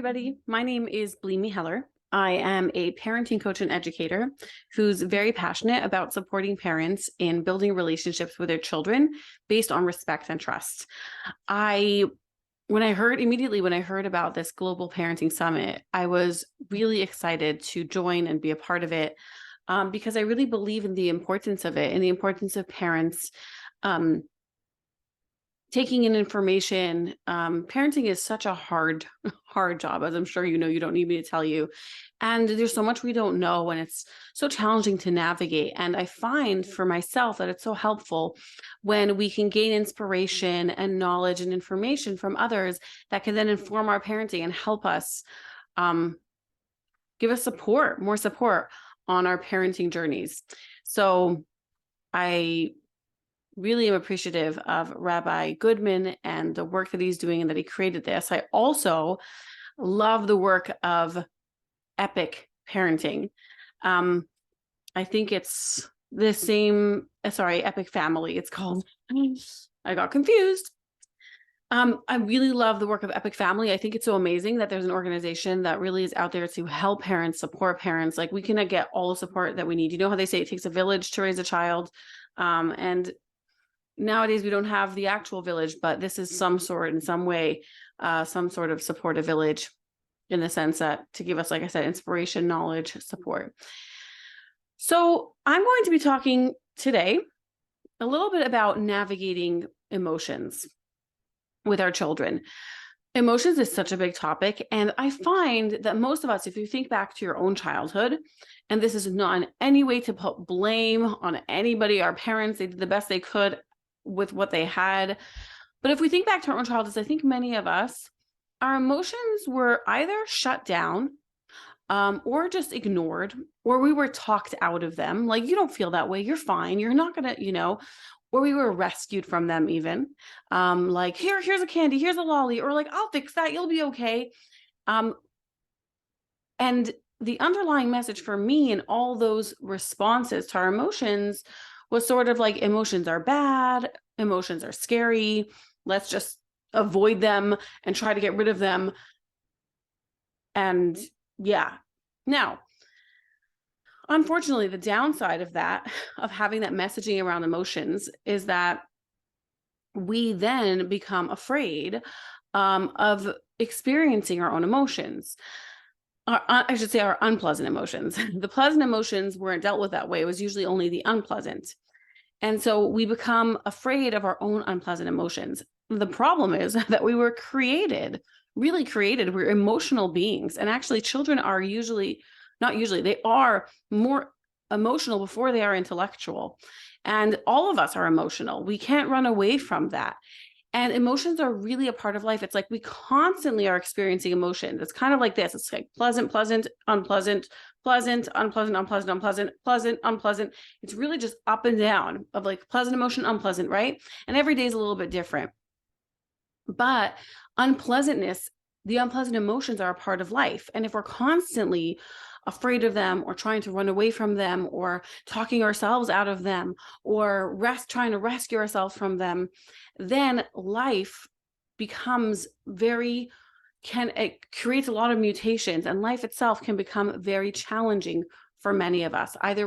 everybody. My name is Blumie Heller. I am a parenting coach and educator who's very passionate about supporting parents in building relationships with their children based on respect and trust. When I heard about this global parenting summit, I was really excited to join and be a part of it because I really believe in the importance of it and the importance of parents taking in information. Parenting is such a hard job, as I'm sure you know. You don't need me to tell you. And there's so much we don't know, and it's so challenging to navigate. And I find for myself that it's so helpful when we can gain inspiration and knowledge and information from others that can then inform our parenting and help us give us more support on our parenting journeys. So I really am appreciative of Rabbi Goodman and the work that he's doing and that he created this. I also love the work of Epic Parenting. I think it's the same, Epic Family it's called. I got confused. I really love the work of Epic Family. I think it's so amazing that there's an organization that really is out there to help parents, support parents. Like, we can get all the support that we need. You know how they say it takes a village to raise a child? And nowadays we don't have the actual village, but this is some sort of supportive village, in the sense that to give us, like I said, inspiration, knowledge, support. So I'm going to be talking today a little bit about navigating emotions with our children. Emotions is such a big topic, and I find that most of us, if you think back to your own childhood, and this is not in any way to put blame on anybody, our parents, they did the best they could with what they had. But if we think back to our own childhoods, I think many of us, our emotions were either shut down or just ignored, or we were talked out of them. Like, you don't feel that way, you're fine, you're not gonna, or we were rescued from them even. Like, here's a candy, here's a lolly, or like, I'll fix that, you'll be okay. And the underlying message for me in all those responses to our emotions was sort of like, emotions are bad, emotions are scary, let's just avoid them and try to get rid of them. And yeah. Now, unfortunately, the downside of that, of having that messaging around emotions, is that we then become afraid of experiencing our own emotions. I should say our unpleasant emotions. The pleasant emotions weren't dealt with that way. It was usually only the unpleasant. And so we become afraid of our own unpleasant emotions. The problem is that we were really created. We're emotional beings. And actually, children are they are more emotional before they are intellectual. And all of us are emotional. We can't run away from that. And emotions are really a part of life. It's like we constantly are experiencing emotions. It's kind of like this. It's like pleasant, unpleasant, pleasant, unpleasant, unpleasant, pleasant, unpleasant. It's really just up and down of like pleasant emotion, unpleasant, right? And every day is a little bit different. But the unpleasant emotions are a part of life. And if we're constantly afraid of them, or trying to run away from them, or talking ourselves out of them, or trying to rescue ourselves from them, then life becomes it creates a lot of mutations, and life itself can become very challenging for many of us. Either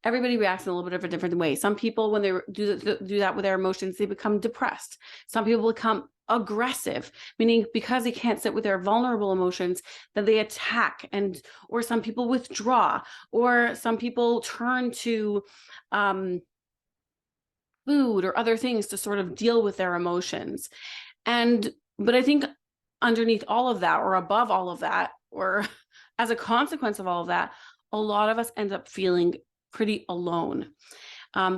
everybody reacts in a little bit of a different way. Some people, when they do that with their emotions, they become depressed. Some people become aggressive, meaning because they can't sit with their vulnerable emotions, then they attack, or some people withdraw, or some people turn to food or other things to sort of deal with their emotions. But I think underneath all of that, or above all of that, or as a consequence of all of that, a lot of us end up feeling pretty alone.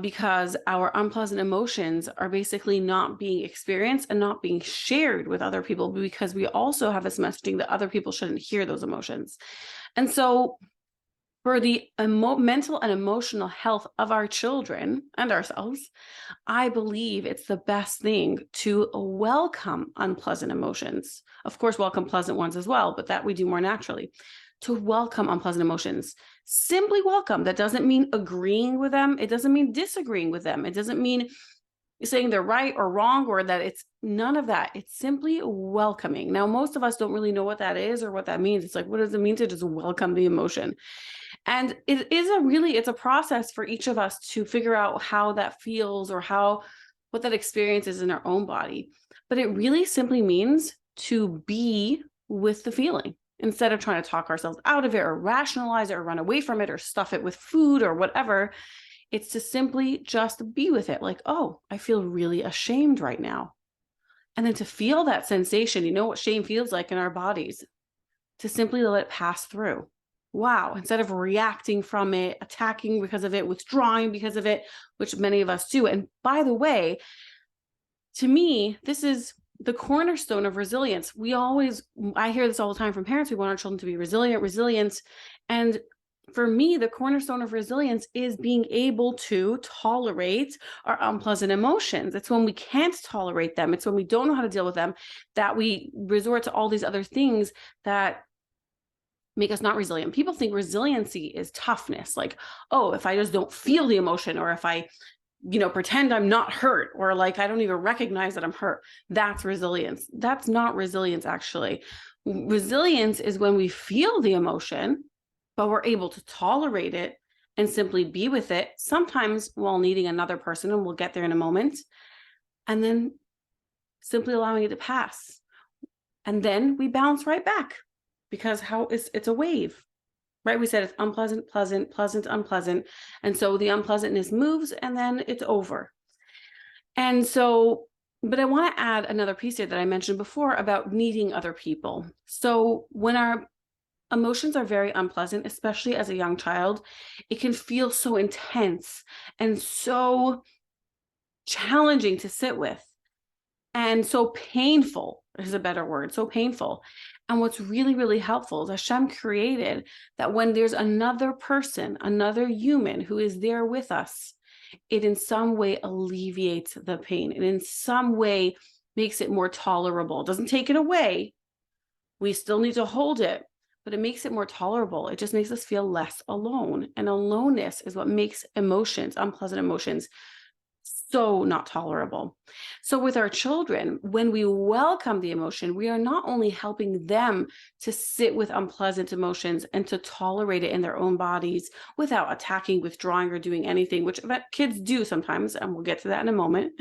Because our unpleasant emotions are basically not being experienced and not being shared with other people, because we also have this messaging that other people shouldn't hear those emotions. And so for the mental and emotional health of our children and ourselves, I believe it's the best thing to welcome unpleasant emotions. Of course, welcome pleasant ones as well, but that we do more naturally. To welcome unpleasant emotions. Simply welcome. That doesn't mean agreeing with them. It doesn't mean disagreeing with them. It doesn't mean saying they're right or wrong, or that it's none of that. It's simply welcoming. Now, most of us don't really know what that is or what that means. It's like, what does it mean to just welcome the emotion? And it's a process for each of us to figure out how that feels, or what that experience is in our own body. But it really simply means to be with the feeling instead of trying to talk ourselves out of it or rationalize it or run away from it or stuff it with food or whatever. It's to simply just be with it. Like, oh, I feel really ashamed right now. And then to feel that sensation, you know what shame feels like in our bodies, to simply let it pass through. Wow. Instead of reacting from it, attacking because of it, withdrawing because of it, which many of us do. And by the way, to me, this is the cornerstone of resilience. I hear this all the time from parents. We want our children to be resilient. And for me, the cornerstone of resilience is being able to tolerate our unpleasant emotions. It's when we can't tolerate them, it's when we don't know how to deal with them, that we resort to all these other things that make us not resilient. People think resiliency is toughness. Like, oh, if I just don't feel the emotion, or if I pretend I'm not hurt, or like I don't even recognize that I'm hurt, that's resilience. That's not resilience, actually. Resilience is when we feel the emotion, but we're able to tolerate it and simply be with it, sometimes while needing another person, and we'll get there in a moment, and then simply allowing it to pass. And then we bounce right back, because it's a wave. Right? We said it's unpleasant, pleasant, pleasant, unpleasant. And so the unpleasantness moves and then it's over. And so, but I want to add another piece here that I mentioned before about needing other people. So when our emotions are very unpleasant, especially as a young child, it can feel so intense and so challenging to sit with, and so painful is a better word, so painful. And what's really, really helpful is Hashem created that when there's another person, another human who is there with us, it in some way alleviates the pain. It in some way makes it more tolerable. It doesn't take it away. We still need to hold it, but it makes it more tolerable. It just makes us feel less alone. And aloneness is what makes emotions, unpleasant emotions, so not tolerable. So with our children, when we welcome the emotion, we are not only helping them to sit with unpleasant emotions and to tolerate it in their own bodies without attacking, withdrawing, or doing anything, which kids do sometimes, and we'll get to that in a moment.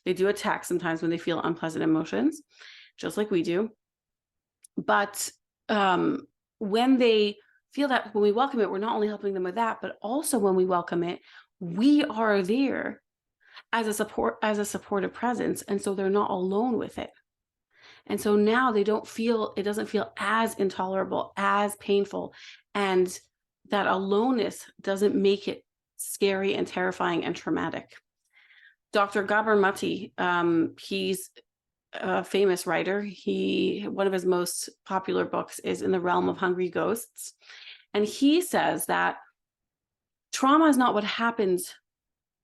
They do attack sometimes when they feel unpleasant emotions, just like we do. But when they feel that, when we welcome it, we're not only helping them with that, but also when we welcome it, we are there as a supportive presence. And so they're not alone with it. And so now it doesn't feel as intolerable, as painful. And that aloneness doesn't make it scary and terrifying and traumatic. Dr. Gabor Mate, he's a famous writer. One of his most popular books is In the Realm of Hungry Ghosts. And he says that trauma is not what happens.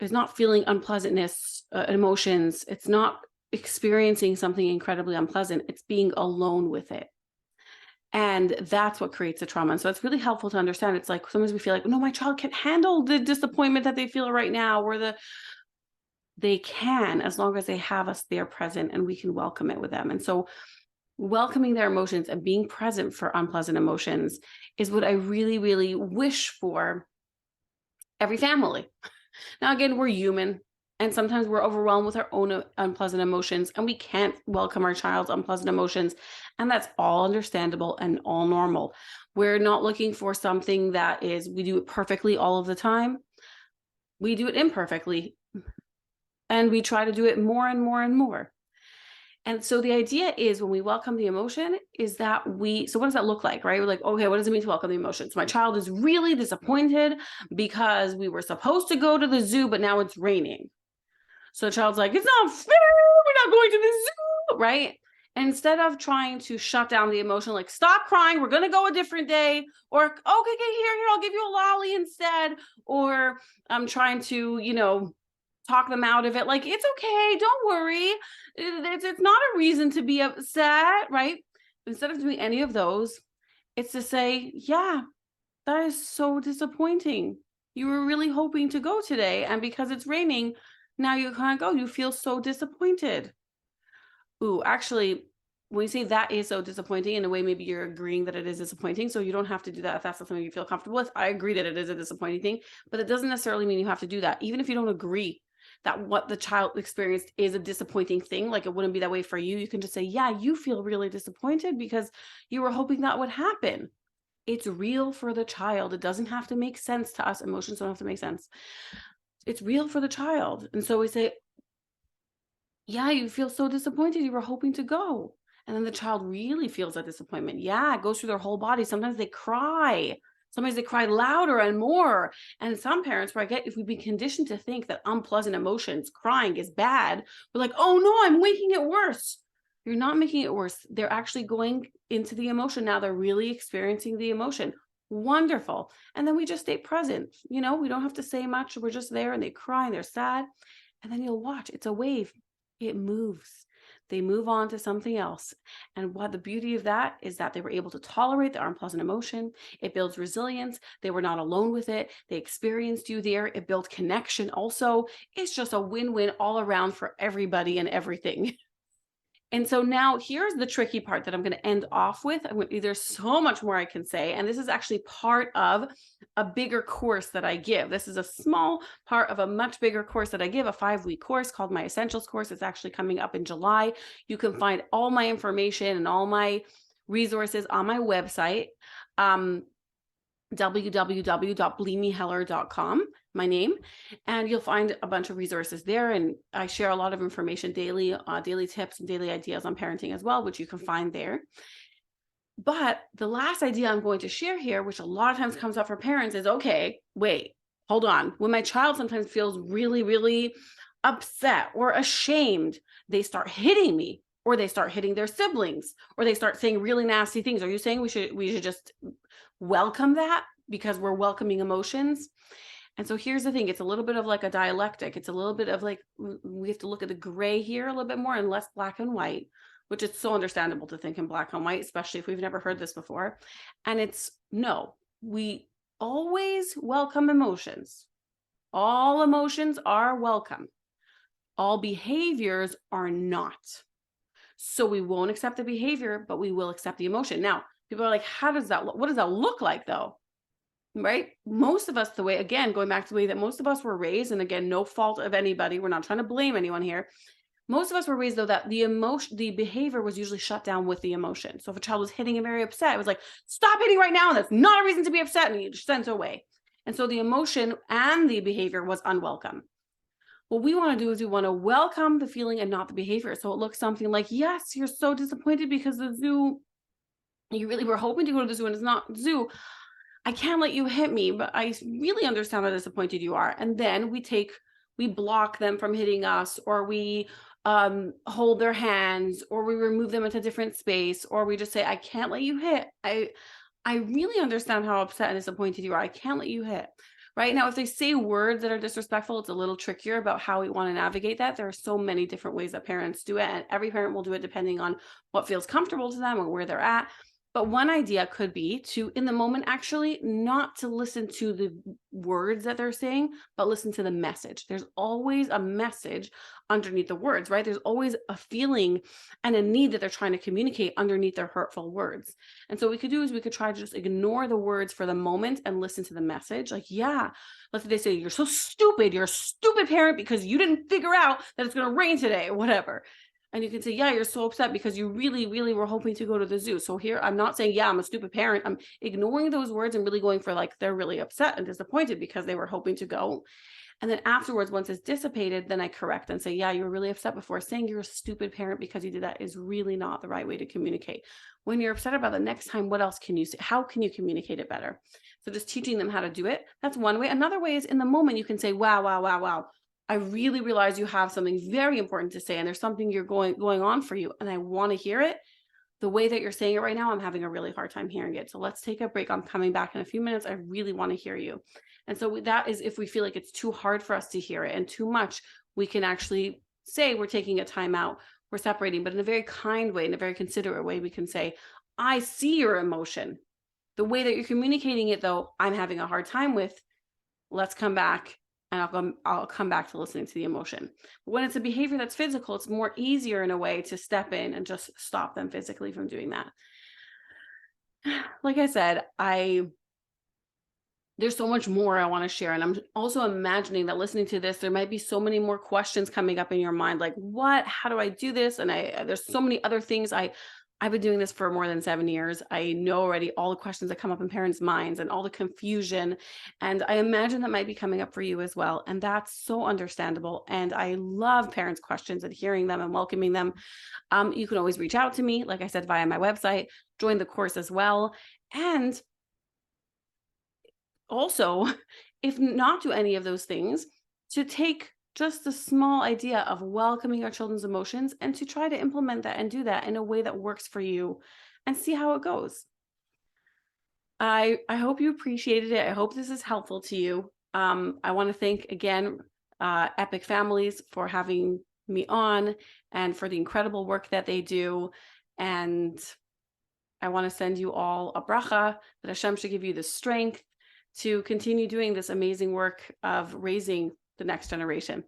It's not feeling unpleasantness, emotions. It's not experiencing something incredibly unpleasant. It's being alone with it. And that's what creates the trauma. And so it's really helpful to understand. It's like sometimes we feel like, no, my child can't handle the disappointment that they feel right now, or they can, as long as they have us there present and we can welcome it with them. And so welcoming their emotions and being present for unpleasant emotions is what I really, really wish for every family. Now, again, we're human, and sometimes we're overwhelmed with our own unpleasant emotions, and we can't welcome our child's unpleasant emotions, and that's all understandable and all normal. We're not looking for something that we do it perfectly all of the time. We do it imperfectly, and we try to do it more and more and more. And so the idea is, when we welcome the emotion, is that so what does that look like, right? We're like, okay, what does it mean to welcome the emotions? My child is really disappointed because we were supposed to go to the zoo, but now it's raining. So the child's like, it's not fair, we're not going to the zoo, right? And instead of trying to shut down the emotion, like, stop crying, we're going to go a different day, or, okay, here, I'll give you a lolly instead, or I'm trying to, talk them out of it. Like, it's okay, don't worry. It's not a reason to be upset, right? Instead of doing any of those, it's to say, yeah, that is so disappointing. You were really hoping to go today, and because it's raining, Now you kind of go, you feel so disappointed. Ooh, actually, when you say that is so disappointing, in a way, maybe you're agreeing that it is disappointing. So you don't have to do that if that's not something you feel comfortable with. I agree that it is a disappointing thing, but it doesn't necessarily mean you have to do that. Even if you don't agree that what the child experienced is a disappointing thing, like it wouldn't be that way for you, you can just say, yeah, you feel really disappointed because you were hoping that would happen. It's real for the child. It doesn't have to make sense to us. Emotions don't have to make sense. It's real for the child. And so we say, yeah, you feel so disappointed. You were hoping to go. And then the child really feels that disappointment. Yeah, it goes through their whole body. Sometimes they cry. Sometimes they cry louder and more. And some parents, where I get, if we've been conditioned to think that unpleasant emotions, crying is bad, we're like, oh no, I'm making it worse. You're not making it worse. They're actually going into the emotion now. They're really experiencing the emotion. Wonderful. And then we just stay present. You know, we don't have to say much. We're just there and they cry and they're sad. And then you'll watch. It's a wave. It moves. They move on to something else. And what the beauty of that is that they were able to tolerate the unpleasant emotion. It builds resilience. They were not alone with it. They experienced you there. It built connection also. It's just a win-win all around for everybody and everything. And so now here's the tricky part that I'm going to end off with. There's so much more I can say. And this is actually part of a bigger course that I give. This is a small part of a much bigger course that I give, a 5-week course called my Essentials course. It's actually coming up in July. You can find all my information and all my resources on my website. www.blumeheller.com, my name, and you'll find a bunch of resources there. And I share a lot of information daily, daily tips and daily ideas on parenting as well, which you can find there. But the last idea I'm going to share here, which a lot of times comes up for parents, is okay, wait, hold on. When my child sometimes feels really, really upset or ashamed, they start hitting me, or they start hitting their siblings, or they start saying really nasty things. Are you saying we should just welcome that because we're welcoming emotions? And so here's the thing, it's a little bit of like a dialectic. It's a little bit of like, we have to look at the gray here a little bit more and less black and white, which is so understandable to think in black and white, especially if we've never heard this before. And it's no, we always welcome emotions. All emotions are welcome. All behaviors are not. So we won't accept the behavior, but we will accept the emotion. Now, people are like, how does that look? What does that look like though? Right? Most of us, the way, again, going back to the way that most of us were raised, and again, no fault of anybody, we're not trying to blame anyone here. Most of us were raised though that the behavior was usually shut down with the emotion. So if a child was hitting and very upset, it was like, stop hitting right now. And that's not a reason to be upset. And you just sent it away. And so the emotion and the behavior was unwelcome. What we want to do is we want to welcome the feeling and not the behavior. So it looks something like, yes, you're so disappointed because the zoo, you really were hoping to go to the zoo and it's not zoo. I can't let you hit me, but I really understand how disappointed you are. And then we block them from hitting us, or we hold their hands, or we remove them into a different space, or we just say, I can't let you hit. I really understand how upset and disappointed you are. I can't let you hit. Right now, if they say words that are disrespectful, it's a little trickier about how we want to navigate that. There are so many different ways that parents do it, and every parent will do it depending on what feels comfortable to them and where they're at. But one idea could be to, in the moment, actually not to listen to the words that they're saying, but listen to the message. There's always a message underneath the words, right? There's always a feeling and a need that they're trying to communicate underneath their hurtful words. And so what we could do is we could try to just ignore the words for the moment and listen to the message. Like, yeah, let's say they say, you're so stupid. You're a stupid parent because you didn't figure out that it's going to rain today, or whatever. And you can say, yeah, you're so upset because you really, really were hoping to go to the zoo. So here, I'm not saying, yeah, I'm a stupid parent. I'm ignoring those words and really going for like, they're really upset and disappointed because they were hoping to go. And then afterwards, once it's dissipated, then I correct and say, yeah, you were really upset before. Saying you're a stupid parent because you did that is really not the right way to communicate. When you're upset about the next time, what else can you say? How can you communicate it better? So just teaching them how to do it. That's one way. Another way is in the moment, you can say, wow, wow, wow, wow. I really realize you have something very important to say, and there's something you're going on for you, and I want to hear it. The way that you're saying it right now, I'm having a really hard time hearing it. So let's take a break. I'm coming back in a few minutes. I really want to hear you. And so that is, if we feel like it's too hard for us to hear it and too much, we can actually say we're taking a time out, we're separating, but in a very kind way, in a very considerate way, we can say, I see your emotion. The way that you're communicating it, though, I'm having a hard time with. Let's come back and I'll come back to listening to the emotion. But when it's a behavior that's physical, it's more easier in a way to step in and just stop them physically from doing that. Like I said, there's so much more I want to share. And I'm also imagining that listening to this, there might be so many more questions coming up in your mind, like, what, how do I do this? And there's so many other things. I've been doing this for more than 7 years. I know already all the questions that come up in parents' minds and all the confusion. And I imagine that might be coming up for you as well. And that's so understandable. And I love parents' questions and hearing them and welcoming them. You can always reach out to me, like I said, via my website, join the course as well. And also, if not do any of those things, to take just the small idea of welcoming our children's emotions and to try to implement that and do that in a way that works for you and see how it goes. I hope you appreciated it. I hope this is helpful to you. I want to thank again Epic Families for having me on and for the incredible work that they do. And I want to send you all a bracha that Hashem should give you the strength to continue doing this amazing work of raising the next generation.